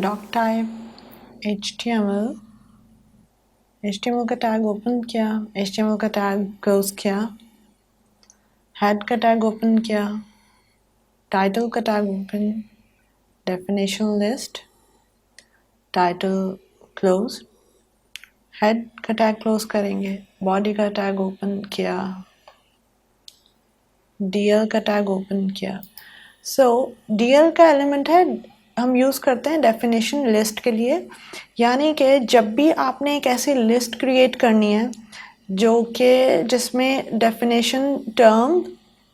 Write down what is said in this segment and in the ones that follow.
doc type HTML का tag open किया, HTML का टैग क्लोज किया, हेड का टैग ओपन किया, टाइटल का tag open, definition list, title close, head का टैग क्लोज करेंगे, बॉडी का टैग ओपन किया, DL का टैग ओपन किया। सो DL का एलिमेंट है, हम यूज़ करते हैं डेफिनेशन लिस्ट के लिए, यानी कि जब भी आपने एक ऐसी लिस्ट क्रिएट करनी है जो कि जिसमें डेफिनेशन टर्म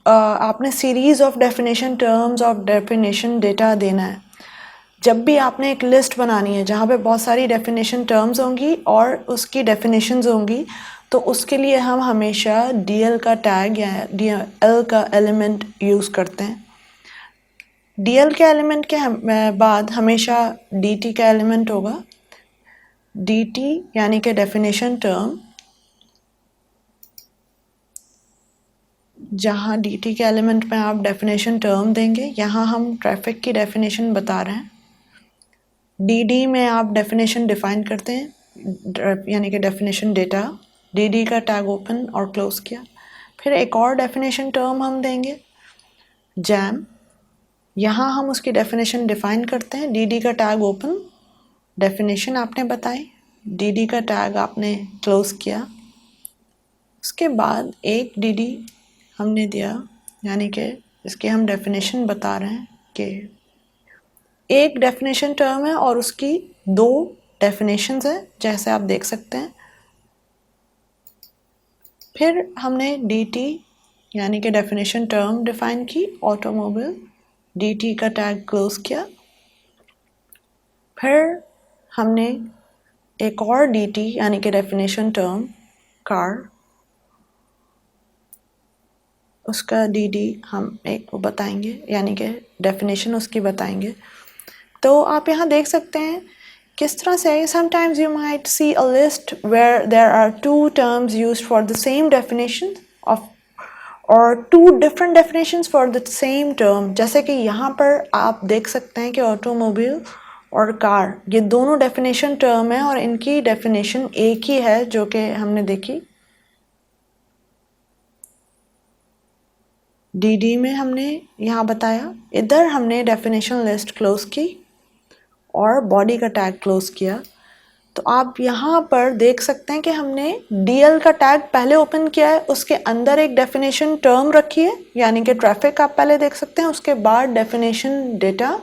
आपने series of definition terms of definition data देना है। जब भी आपने एक लिस्ट बनानी है जहाँ पे बहुत सारी डेफिनेशन टर्म्स होंगी और उसकी डेफिनेशंस होंगी, तो उसके लिए हम हमेशा DL का टैग या DL का एलिमेंट यूज़ करते हैं। DL के एलिमेंट के बाद हमेशा DT का एलिमेंट होगा। DT यानी कि डेफिनेशन टर्म, जहाँ DT के एलिमेंट में आप डेफिनेशन टर्म देंगे, यहाँ हम ट्रैफिक की डेफिनेशन बता रहे हैं। DD में आप डेफिनेशन डिफाइन करते हैं, यानी कि डेफिनेशन डेटा। DD का टैग ओपन और क्लोज किया। फिर एक और डेफिनेशन टर्म हम देंगे, जैम। यहाँ हम उसकी डेफिनेशन डिफाइन करते हैं। DD का टैग ओपन, डेफिनेशन आपने बताई, DD का टैग आपने क्लोज किया। उसके बाद एक DD हमने दिया, यानी कि इसकी हम डेफिनेशन बता रहे हैं कि एक डेफिनेशन टर्म है और उसकी दो डेफिनेशंस है, जैसे आप देख सकते हैं। फिर हमने DT यानी कि डेफिनेशन टर्म डिफाइन की, ऑटोमोबाइल, DT का टैग क्लोज किया। फिर हमने एक और DT यानी कि डेफिनेशन टर्म कार, उसका DD हम एक वो बताएंगे, यानी कि डेफिनेशन उसकी बताएंगे। तो आप यहाँ देख सकते हैं किस तरह से sometimes you might see a list where there are two terms used for the same definition of or two different definitions for the same term। जैसे कि यहाँ पर आप देख सकते हैं कि ऑटोमोबाइल और कार, ये दोनों डेफिनेशन टर्म है और इनकी डेफिनेशन एक ही है जो कि हमने देखी। DD में हमने यहाँ बताया, इधर हमने डेफिनेशन लिस्ट क्लोज की और बॉडी का टैग क्लोज किया। तो आप यहाँ पर देख सकते हैं कि हमने DL का टैग पहले ओपन किया है, उसके अंदर एक डेफिनेशन टर्म रखी है, यानी कि ट्रैफिक आप पहले देख सकते हैं, उसके बाद डेफिनेशन डेटा,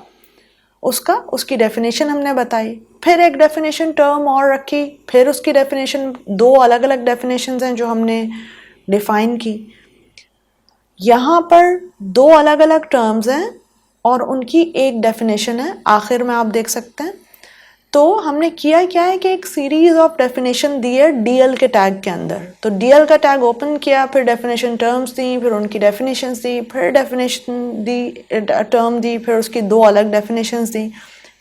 उसकी डेफिनेशन हमने बताई। फिर एक डेफिनेशन टर्म और रखी, फिर उसकी डेफिनेशन, दो अलग अलग डेफिनेशंस हैं जो हमने डिफाइन की। यहाँ पर दो अलग अलग टर्म्स हैं और उनकी एक डेफिनेशन है, आखिर में आप देख सकते हैं। तो हमने किया क्या है कि एक सीरीज ऑफ डेफिनेशन दी है DL के टैग के अंदर। तो DL का टैग ओपन किया, फिर डेफिनेशन टर्म्स दी, फिर उनकी डेफिनेशंस दी, फिर डेफिनेशन दी, टर्म दी, फिर उसकी दो अलग डेफिनेशंस दी,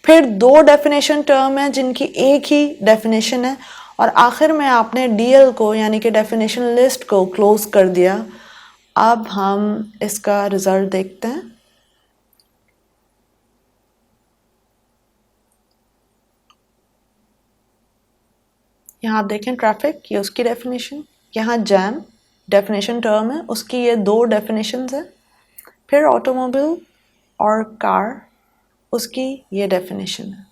फिर दो डेफिनेशन टर्म है जिनकी एक ही डेफिनेशन है, और आखिर में आपने DL को यानी कि डेफिनेशन लिस्ट को क्लोज कर दिया। अब हम इसका रिजल्ट देखते हैं। यहाँ आप देखें ट्रैफिक, ये उसकी डेफिनेशन, यहाँ जैम डेफिनेशन टर्म है, उसकी ये दो डेफिनेशंस है। फिर ऑटोमोबाइल और कार, उसकी ये डेफिनेशन है।